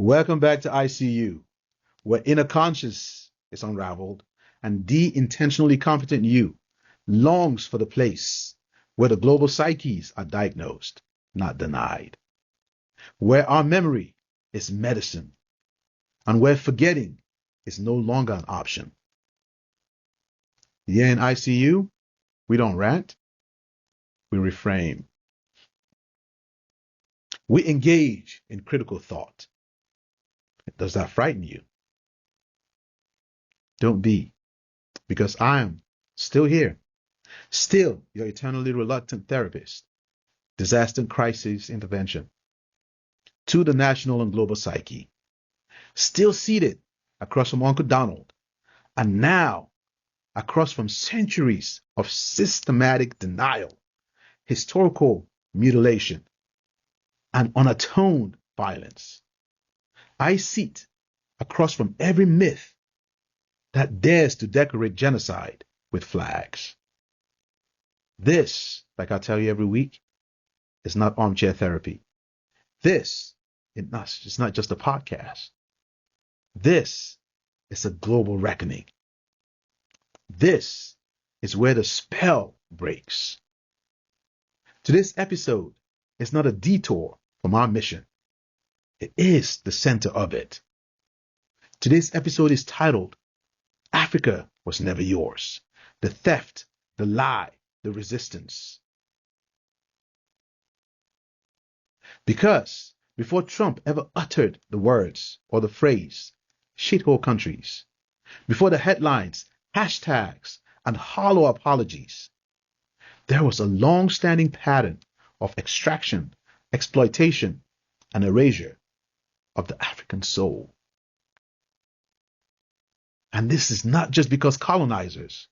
Welcome back to ICU, where inner conscience is unraveled and de-intentionally competent you longs for the place where the global psyches are diagnosed, not denied. Where our memory is medicine and where forgetting is no longer an option. Here in ICU, we don't rant, we reframe. We engage in critical thought. Does that frighten you? Don't be, because I am still here, still your eternally reluctant therapist, disaster and crisis intervention, to the national and global psyche, still seated across from Uncle Donald, and now across from centuries of systematic denial, historical mutilation, and unatoned violence. I sit across from every myth that dares to decorate genocide with flags. This, like I tell you every week, is not armchair therapy. This is not just a podcast. This is a global reckoning. This is where the spell breaks. Today's episode is not a detour from our mission. It is the center of it. Today's episode is titled, Africa Was Never Yours. The theft, the lie, the resistance. Because before Trump ever uttered the words or the phrase, shithole countries, before the headlines, hashtags, and hollow apologies, there was a long-standing pattern of extraction, exploitation, and erasure of the African soul. And this is not just because colonizers,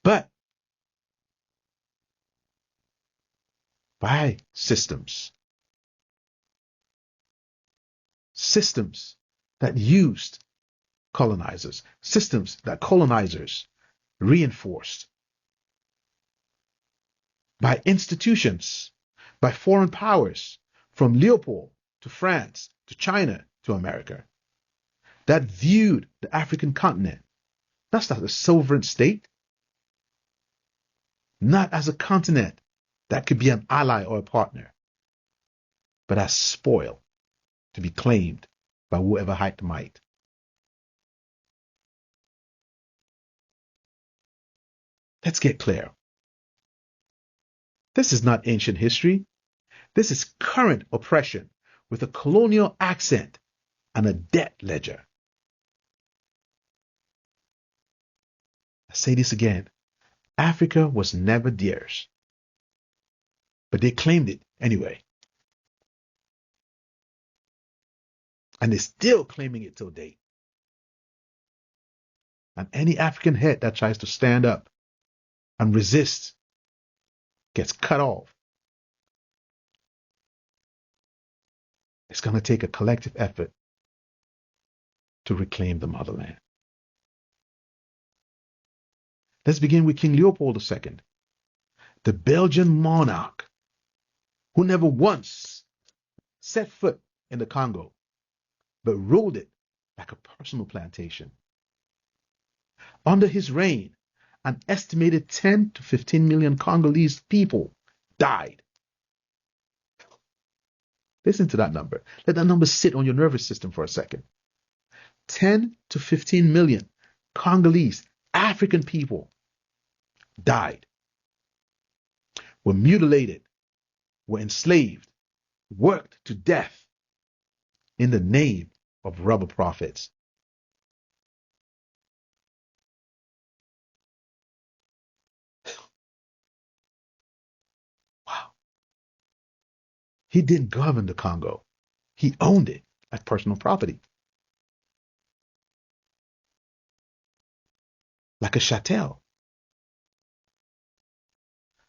but by systems. Systems that used colonizers, systems that colonizers reinforced. By institutions, by foreign powers, from Leopold to France to China to America, that viewed the African continent not as a sovereign state, not as a continent that could be an ally or a partner, but as spoil to be claimed by whoever had the might. Let's get clear. This is not ancient history. This is current oppression with a colonial accent and a debt ledger. I say this again. Africa was never theirs, but they claimed it anyway. And they're still claiming it till date. And any African head that tries to stand up and resist gets cut off. It's going to take a collective effort to reclaim the motherland. Let's begin with King Leopold II, the Belgian monarch who never once set foot in the Congo, but ruled it like a personal plantation. Under his reign, an estimated 10 to 15 million Congolese people died. Listen to that number. Let that number sit on your nervous system for a second. 10 to 15 million Congolese, African people died, were mutilated, were enslaved, worked to death in the name of rubber profits. Wow. He didn't govern the Congo. He owned it like personal property. Like a chattel.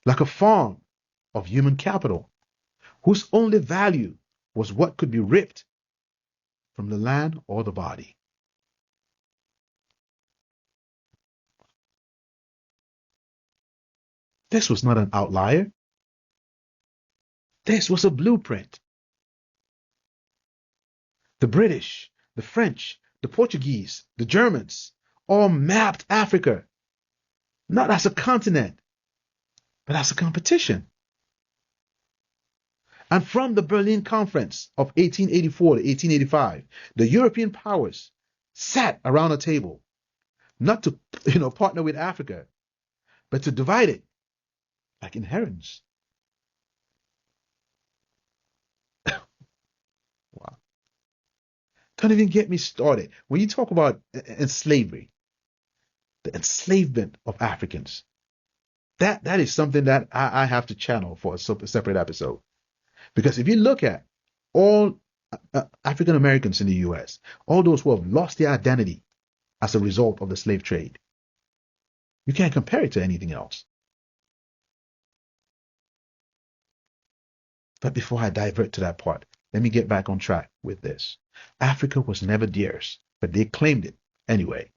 Like a farm of human capital, whose only value was what could be ripped from the land or the body. This was not an outlier. This was a blueprint. The British, the French, the Portuguese, the Germans all mapped Africa, not as a continent, but as a competition. And from the Berlin Conference of 1884 to 1885, the European powers sat around a table, not to partner with Africa, but to divide it like inheritance. Wow. Don't even get me started. When you talk about slavery, the enslavement of Africans, that is something that I have to channel for a separate episode. Because if you look at all African Americans in the US, all those who have lost their identity as a result of the slave trade, you can't compare it to anything else. But before I divert to that part, let me get back on track with this. Africa was never theirs, but they claimed it anyway.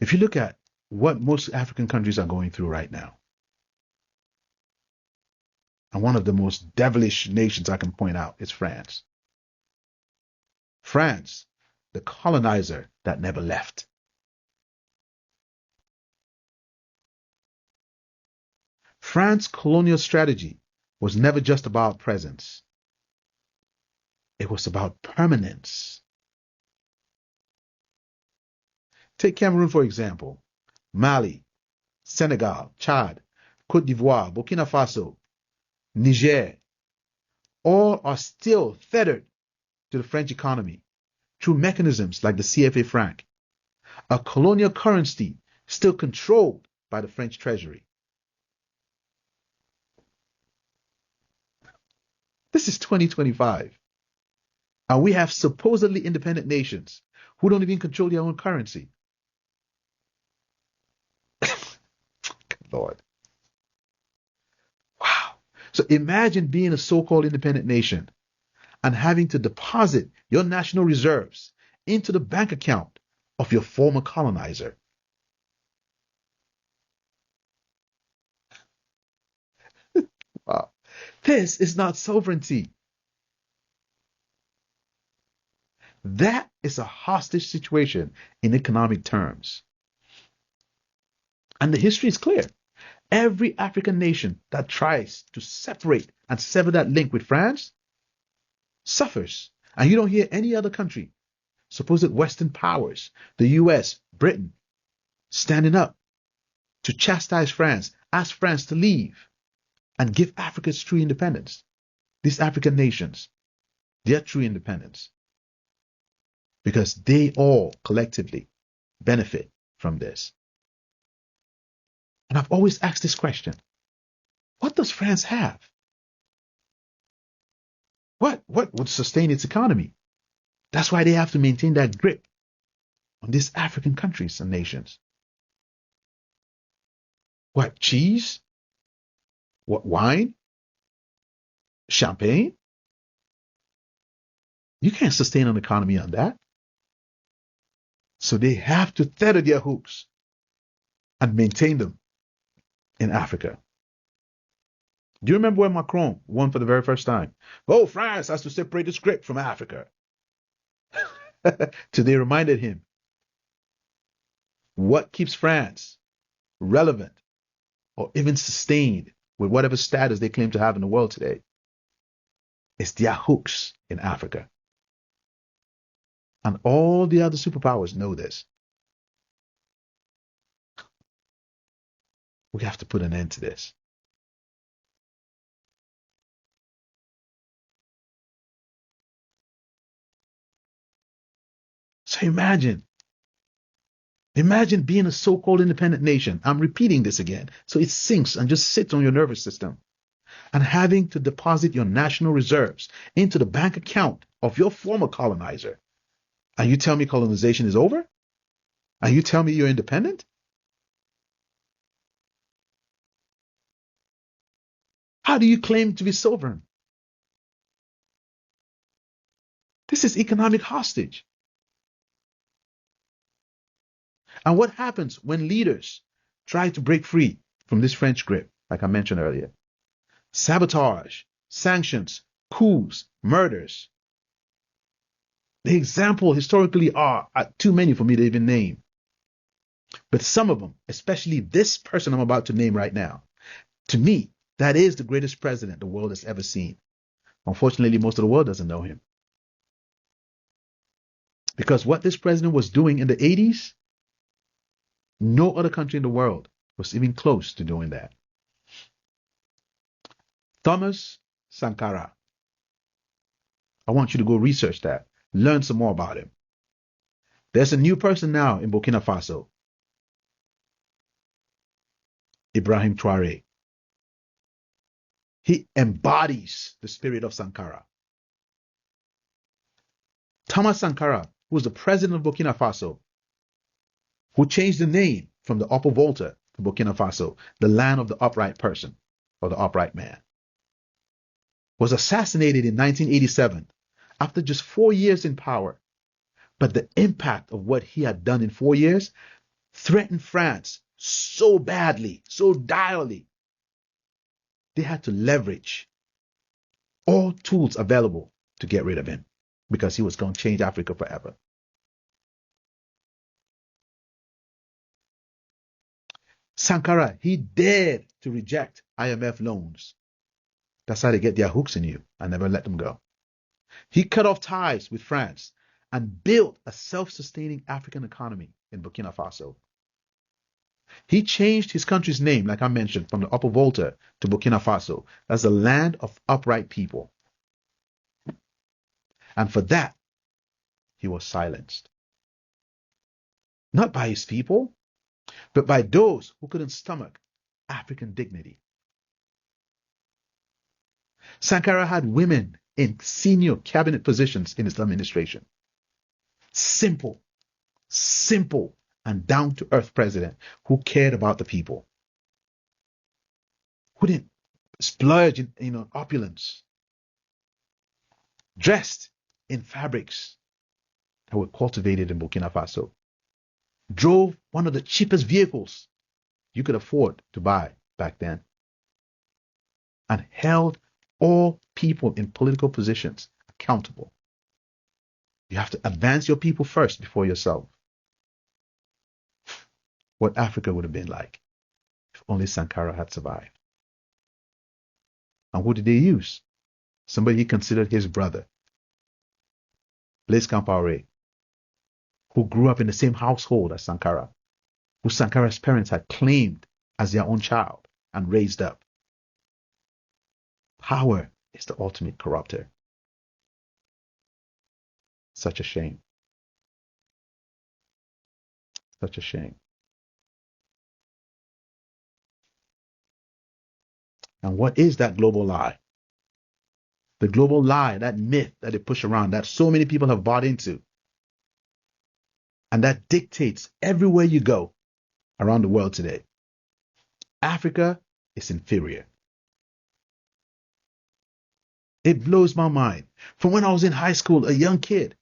If you look at what most African countries are going through right now, and one of the most devilish nations I can point out is France. France, the colonizer that never left. France's colonial strategy was never just about presence. It was about permanence. Take Cameroon, for example. Mali, Senegal, Chad, Cote d'Ivoire, Burkina Faso, Niger, all are still tethered to the French economy through mechanisms like the CFA franc, a colonial currency still controlled by the French treasury. This is 2025. And we have supposedly independent nations who don't even control their own currency. Lord. Wow. So imagine being a so-called independent nation and having to deposit your national reserves into the bank account of your former colonizer. Wow. This is not sovereignty. That is a hostage situation in economic terms. And the history is clear. Every African nation that tries to separate and sever that link with France suffers. And you don't hear any other country, supposed Western powers, the US, Britain, standing up to chastise France, ask France to leave, and give Africa its true independence. These African nations, their true independence. Because they all collectively benefit from this. And I've always asked this question. What does France have? What would sustain its economy? That's why they have to maintain that grip on these African countries and nations. What, cheese? What, wine? Champagne? You can't sustain an economy on that. So they have to tether their hooks and maintain them in Africa. Do you remember when Macron won for the very first time? Oh, France has to separate its grip from Africa. Till they reminded him, what keeps France relevant or even sustained with whatever status they claim to have in the world today? It's their hooks in Africa. And all the other superpowers know this. We have to put an end to this. So imagine being a so-called independent nation. I'm repeating this again, so it sinks and just sits on your nervous system. And having to deposit your national reserves into the bank account of your former colonizer. And you tell me colonization is over? And you tell me you're independent? How do you claim to be sovereign? This is economic hostage. And what happens when leaders tried to break free from this French grip, like I mentioned earlier. Sabotage, sanctions, coups, murders. The example historically are too many for me to even name. But some of them, especially this person I'm about to name right now, to me, that is the greatest president the world has ever seen. Unfortunately, most of the world doesn't know him. Because what this president was doing in the 80s, no other country in the world was even close to doing that. Thomas Sankara. I want you to go research that. Learn some more about him. There's a new person now in Burkina Faso. Ibrahim Traore. He embodies the spirit of Sankara. Thomas Sankara, who was the president of Burkina Faso, who changed the name from the Upper Volta to Burkina Faso, the land of the upright person, or the upright man, was assassinated in 1987 after just 4 years in power. But the impact of what he had done in 4 years threatened France so badly, so direly, they had to leverage all tools available to get rid of him because he was going to change Africa forever. Sankara, he dared to reject IMF loans. That's how they get their hooks in you and never let them go. He cut off ties with France and built a self-sustaining African economy in Burkina Faso. He changed his country's name, like I mentioned, from the Upper Volta to Burkina Faso as the land of upright people. And for that, he was silenced. Not by his people, but by those who couldn't stomach African dignity. Sankara had women in senior cabinet positions in his administration. Simple, and down-to-earth president who cared about the people, who didn't splurge in opulence, dressed in fabrics that were cultivated in Burkina Faso, drove one of the cheapest vehicles you could afford to buy back then, and held all people in political positions accountable. You have to advance your people first before yourself. What Africa would have been like if only Sankara had survived. And who did they use? Somebody he considered his brother, Blaise Compaoré, who grew up in the same household as Sankara, who Sankara's parents had claimed as their own child and raised up. Power is the ultimate corrupter. Such a shame. Such a shame. And what is that global lie? The global lie, that myth that they push around, that so many people have bought into, and that dictates everywhere you go around the world today. Africa is inferior. It blows my mind. From when I was in high school, a young kid,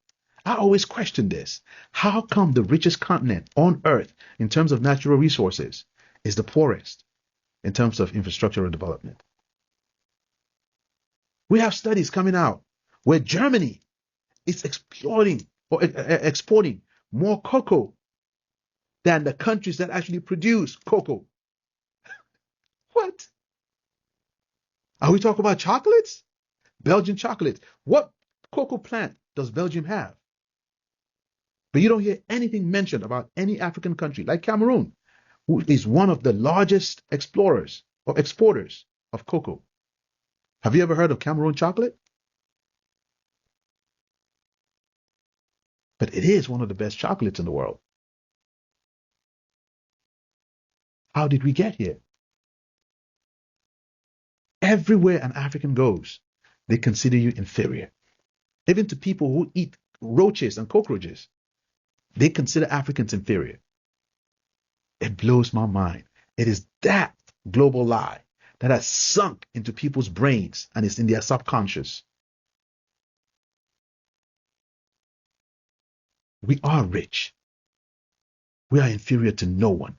I always questioned this. How come the richest continent on earth in terms of natural resources is the poorest in terms of infrastructural development? We have studies coming out where Germany is exploiting or exporting more cocoa than the countries that actually produce cocoa. What? Are we talking about chocolates? Belgian chocolates. What cocoa plant does Belgium have? But you don't hear anything mentioned about any African country like Cameroon, who is one of the largest explorers or exporters of cocoa. Have you ever heard of Cameroon chocolate? But it is one of the best chocolates in the world. How did we get here? Everywhere an African goes, they consider you inferior. Even to people who eat roaches and cockroaches, they consider Africans inferior. It blows my mind. It is that global lie that has sunk into people's brains and is in their subconscious. We are rich. We are inferior to no one.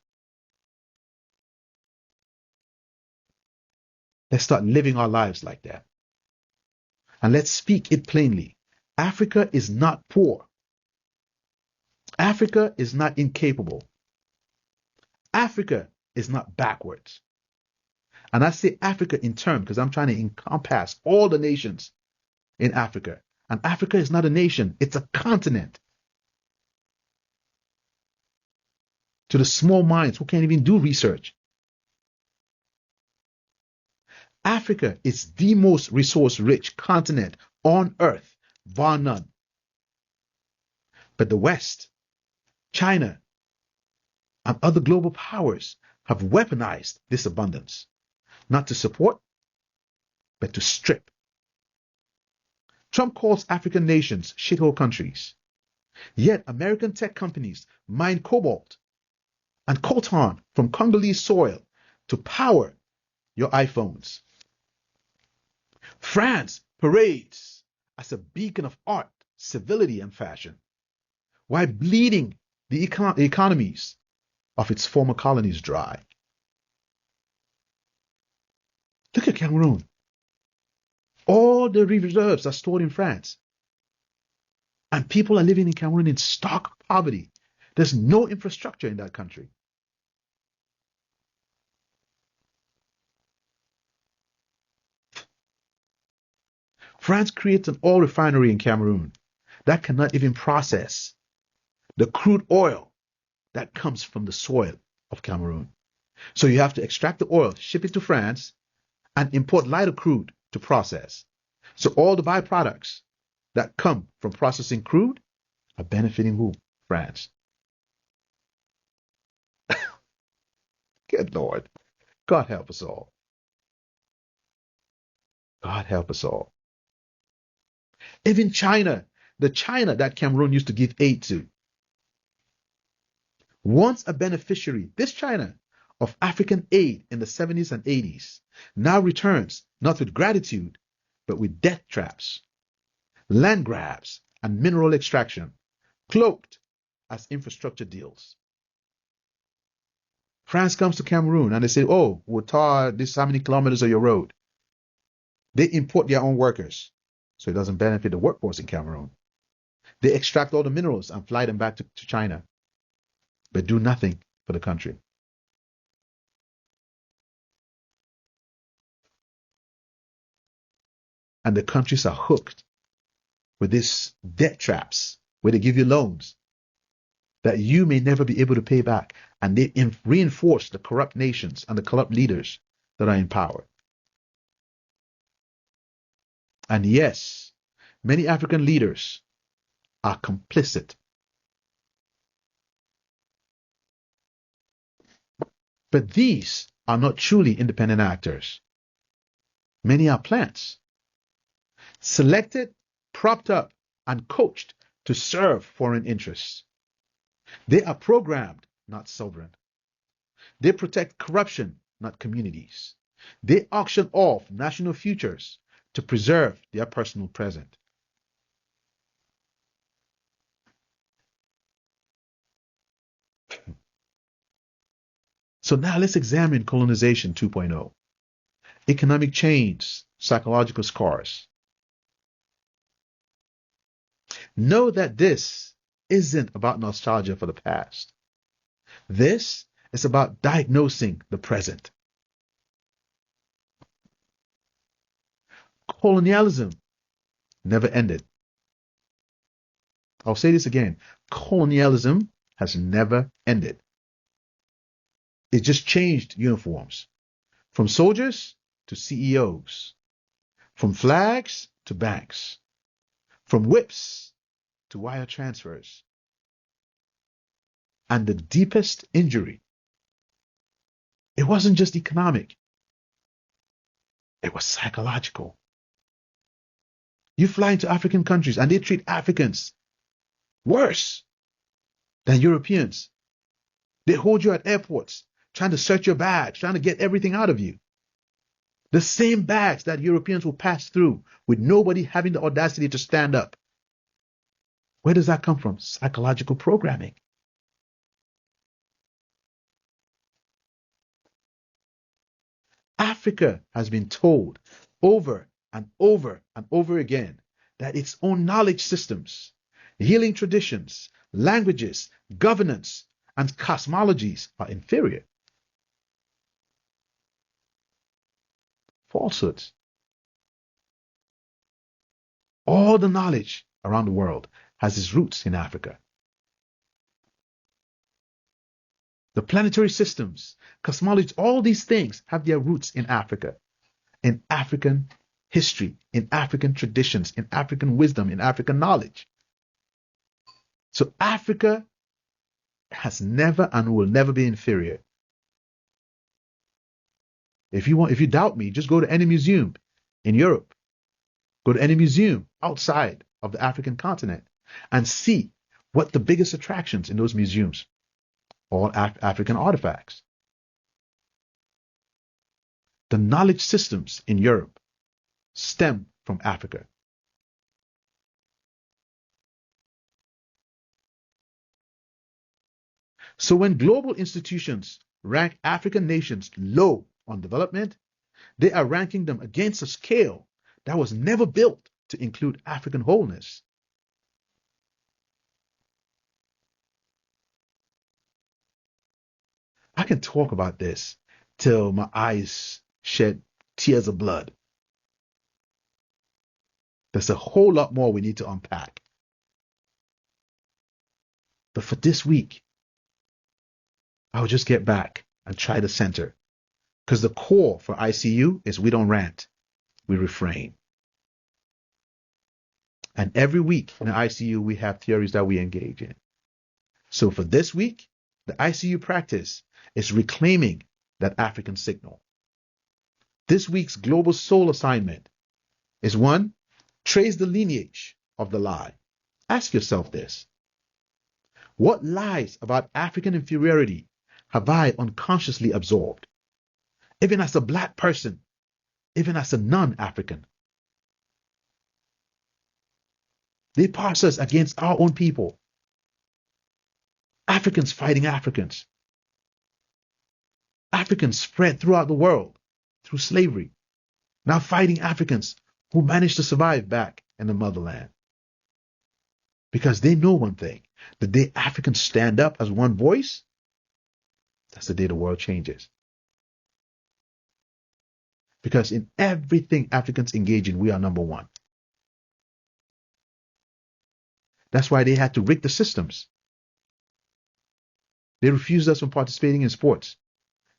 Let's start living our lives like that. And let's speak it plainly. Africa is not poor. Africa is not incapable. Africa is not backwards. And I say Africa in turn because I'm trying to encompass all the nations in Africa. And Africa is not a nation, it's a continent. To the small minds who can't even do research, Africa is the most resource-rich continent on earth, bar none. But the West, China, and other global powers have weaponized this abundance, not to support, but to strip. Trump calls African nations shithole countries. Yet American tech companies mine cobalt and coltan from Congolese soil to power your iPhones. France parades as a beacon of art, civility, and fashion, while bleeding the economies of its former colonies dry. Look at Cameroon. All the reserves are stored in France. And people are living in Cameroon in stark poverty. There's no infrastructure in that country. France creates an oil refinery in Cameroon that cannot even process the crude oil that comes from the soil of Cameroon. So you have to extract the oil, ship it to France, and import lighter crude to process. So all the byproducts that come from processing crude are benefiting who? France. Good Lord. God help us all. God help us all. Even China, the China that Cameroon used to give aid to, once a beneficiary, this China, of African aid in the 70s and 80s, now returns not with gratitude, but with death traps, land grabs, and mineral extraction, cloaked as infrastructure deals. France comes to Cameroon and they say, oh, we'll tar this how many kilometers of your road. They import their own workers, so it doesn't benefit the workforce in Cameroon. They extract all the minerals and fly them back to China, but do nothing for the country. And the countries are hooked with these debt traps where they give you loans that you may never be able to pay back. And they reinforce the corrupt nations and the corrupt leaders that are in power. And yes, many African leaders are complicit. But these are not truly independent actors. Many are plants, selected, propped up, and coached to serve foreign interests. They are programmed, not sovereign. They protect corruption, not communities. They auction off national futures to preserve their personal present. So now let's examine colonization 2.0. Economic chains, psychological scars. Know that this isn't about nostalgia for the past. This is about diagnosing the present. Colonialism never ended. I'll say this again. Colonialism has never ended. It just changed uniforms. From soldiers to CEOs. From flags to banks. From whips to wire transfers. And the deepest injury, it wasn't just economic. It was psychological. You fly into African countries and they treat Africans worse than Europeans. They hold you at airports, trying to search your bags, trying to get everything out of you. The same bags that Europeans will pass through with nobody having the audacity to stand up. Where does that come from? Psychological programming. Africa has been told over and over and over again that its own knowledge systems, healing traditions, languages, governance, and cosmologies are inferior. Falsehoods. All the knowledge around the world has its roots in Africa. The planetary systems, cosmology, all these things have their roots in Africa, in African history, in African traditions, in African wisdom, in African knowledge. So Africa has never and will never be inferior. If you doubt me, just go to any museum in Europe, go to any museum outside of the African continent, and see what the biggest attractions in those museums. All African artifacts. The knowledge systems in Europe stem from Africa. So when global institutions rank African nations low on development, they are ranking them against a scale that was never built to include African wholeness. I can talk about this till my eyes shed tears of blood. There's a whole lot more we need to unpack. But for this week, I'll just get back and try to center. Because the core for ICU is we don't rant, we refrain. And every week in the ICU, we have theories that we engage in. So for this week, the ICU practice is reclaiming that African signal. This week's global soul assignment is one, trace the lineage of the lie. Ask yourself this. What lies about African inferiority have I unconsciously absorbed? Even as a black person, even as a non-African. They pass us against our own people. Africans fighting Africans. Africans spread throughout the world through slavery, now fighting Africans who managed to survive back in the motherland. Because they know one thing, the day Africans stand up as one voice, that's the day the world changes. Because in everything Africans engage in, we are number one. That's why they had to rig the systems. They refused us from participating in sports.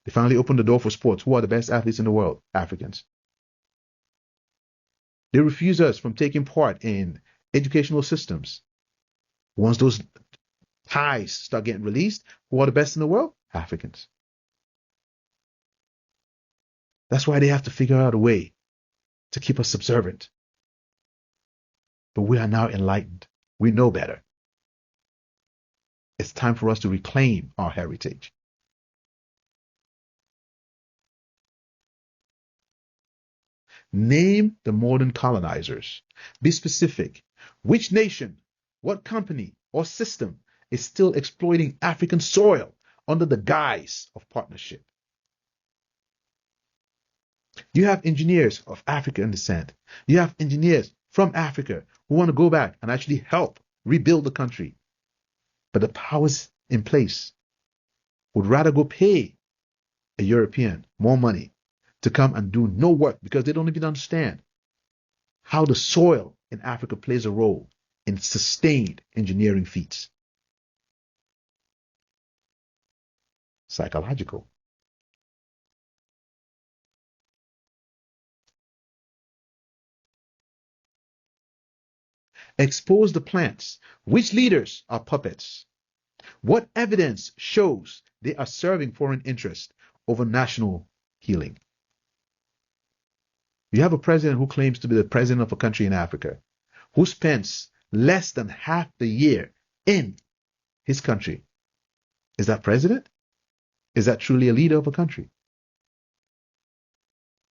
They finally opened the door for sports. Who are the best athletes in the world? Africans. They refused us from taking part in educational systems. Once those ties start getting released, who are the best in the world? Africans. That's why they have to figure out a way to keep us subservient. But we are now enlightened. We know better. It's time for us to reclaim our heritage. Name the modern colonizers. Be specific. Which nation, what company or system is still exploiting African soil under the guise of partnership? You have engineers of African descent. You have engineers from Africa who want to go back and actually help rebuild the country. But the powers in place would rather go pay a European more money to come and do no work because they don't even understand how the soil in Africa plays a role in sustained engineering feats. Psychological. Expose the plants. Which leaders are puppets? What evidence shows they are serving foreign interests over national healing? You have a president who claims to be the president of a country in Africa, who spends less than half the year in his country. Is that president? Is that truly a leader of a country?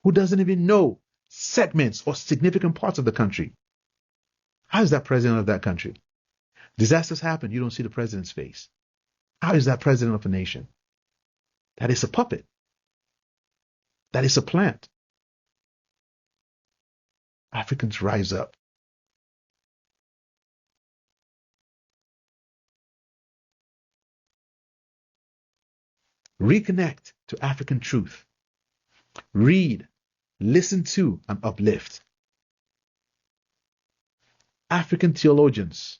Who doesn't even know segments or significant parts of the country? How is that president of that country? Disasters happen, you don't see the president's face. How is that president of a nation? That is a puppet. that is a plant. Africans rise up. Reconnect to African truth. Read, listen to, and uplift. African theologians,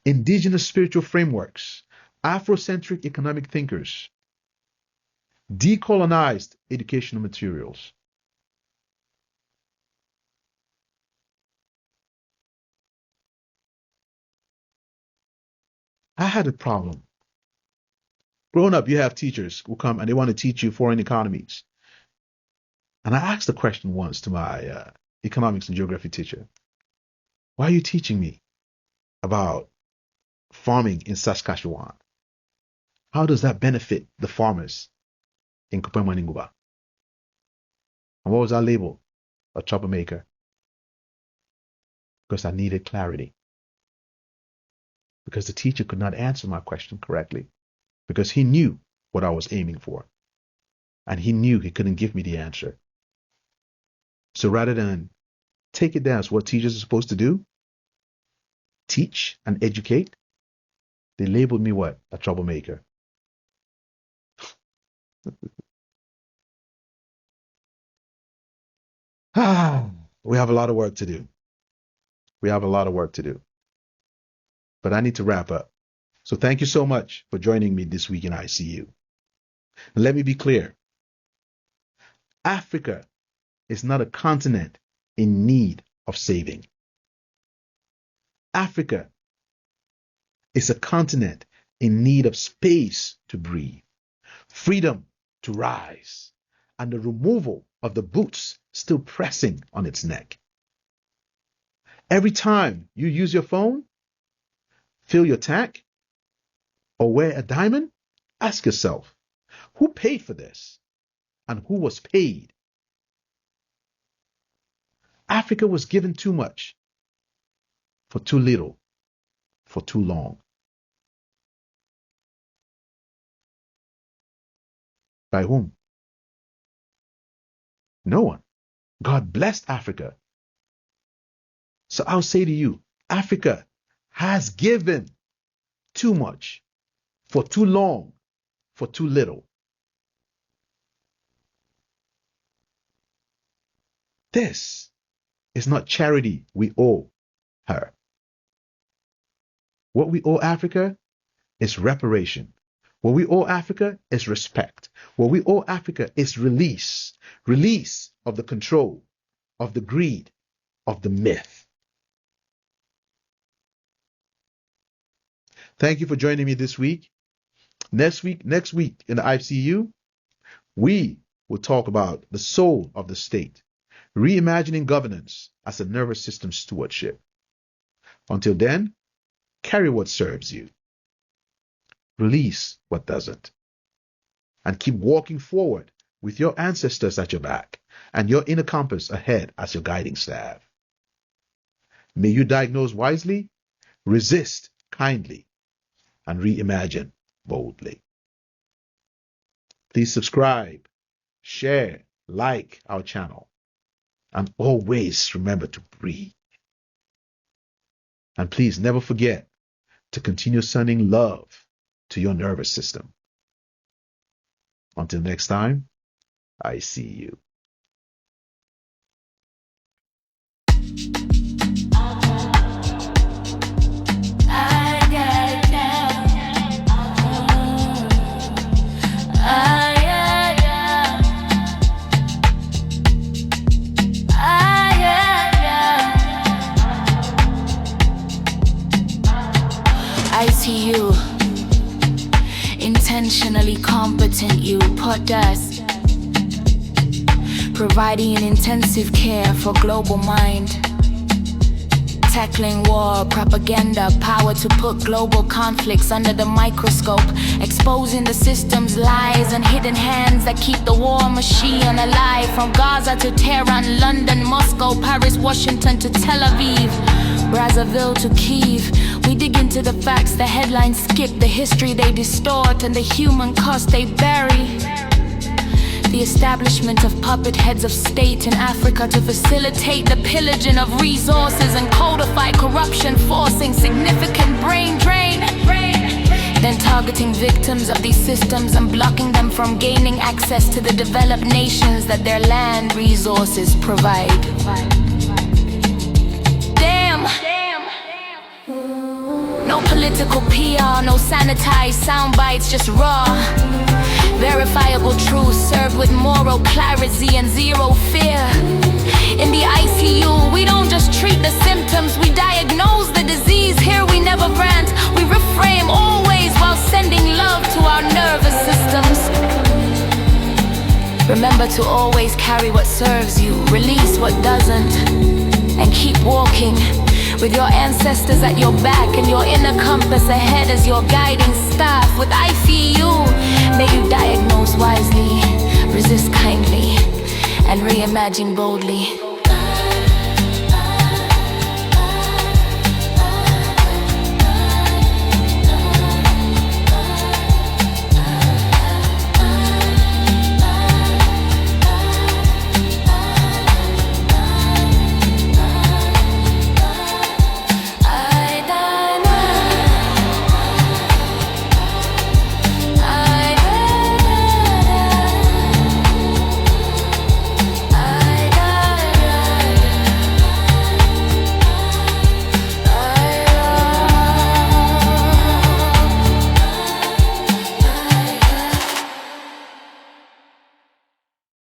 indigenous spiritual frameworks, Afrocentric economic thinkers, decolonized educational materials. I had a problem. Growing up, you have teachers who come and they want to teach you foreign economies. And I asked the question once to my economics and geography teacher, why are you teaching me about farming in Saskatchewan? How does that benefit the farmers in Kupamaninguba? And what was our label? A troublemaker. Because I needed clarity. Because the teacher could not answer my question correctly. Because he knew what I was aiming for. And he knew he couldn't give me the answer. So rather than take it down as what teachers are supposed to do, teach and educate, they labeled me what? A troublemaker. We have a lot of work to do. We have a lot of work to do. But I need to wrap up. So thank you so much for joining me this week in ICU. And let me be clear. Africa is not a continent in need of saving. Africa is a continent in need of space to breathe, freedom to rise, and the removal of the boots still pressing on its neck. Every time you use your phone, fill your tank, or wear a diamond, ask yourself, who paid for this and who was paid? Africa was given too much for too little, for too long. By whom? No one. God blessed Africa. So I'll say to you, Africa has given too much for too long, for too little. This is not charity we owe her. What we owe Africa is reparation. What we owe Africa is respect. What we owe Africa is release. Release of the control, of the greed, of the myth. Thank you for joining me this week. Next week in the ICU, we will talk about the soul of the state, reimagining governance as a nervous system stewardship. Until then, carry what serves you. Release what doesn't. And keep walking forward with your ancestors at your back and your inner compass ahead as your guiding staff. May you diagnose wisely, resist kindly, and reimagine boldly. Please subscribe, share, like our channel, and always remember to breathe. And please never forget to continue sending love to your nervous system. Until next time, I see you. ICU, intentionally competent you put us, providing intensive care for global mind, tackling war, propaganda, power to put global conflicts under the microscope, exposing the system's lies and hidden hands that keep the war machine alive. From Gaza to Tehran, London, Moscow, Paris, Washington to Tel Aviv, Brazzaville to Kyiv, we dig into the facts the headlines skip, the history they distort, and the human cost they bury. The establishment of puppet heads of state in Africa to facilitate the pillaging of resources and codify corruption, forcing significant brain drain. Then targeting victims of these systems and blocking them from gaining access to the developed nations that their land resources provide. Damn. No political PR, no sanitized sound bites, just raw verifiable truth served with moral clarity and zero fear. In the ICU, we don't just treat the symptoms, we diagnose the disease. Here we never rant, we reframe always while sending love to our nervous systems. Remember to always carry what serves you, release what doesn't, and keep walking with your ancestors at your back and your inner compass ahead as your guiding staff. With I feel you, may you diagnose wisely, resist kindly, and reimagine boldly.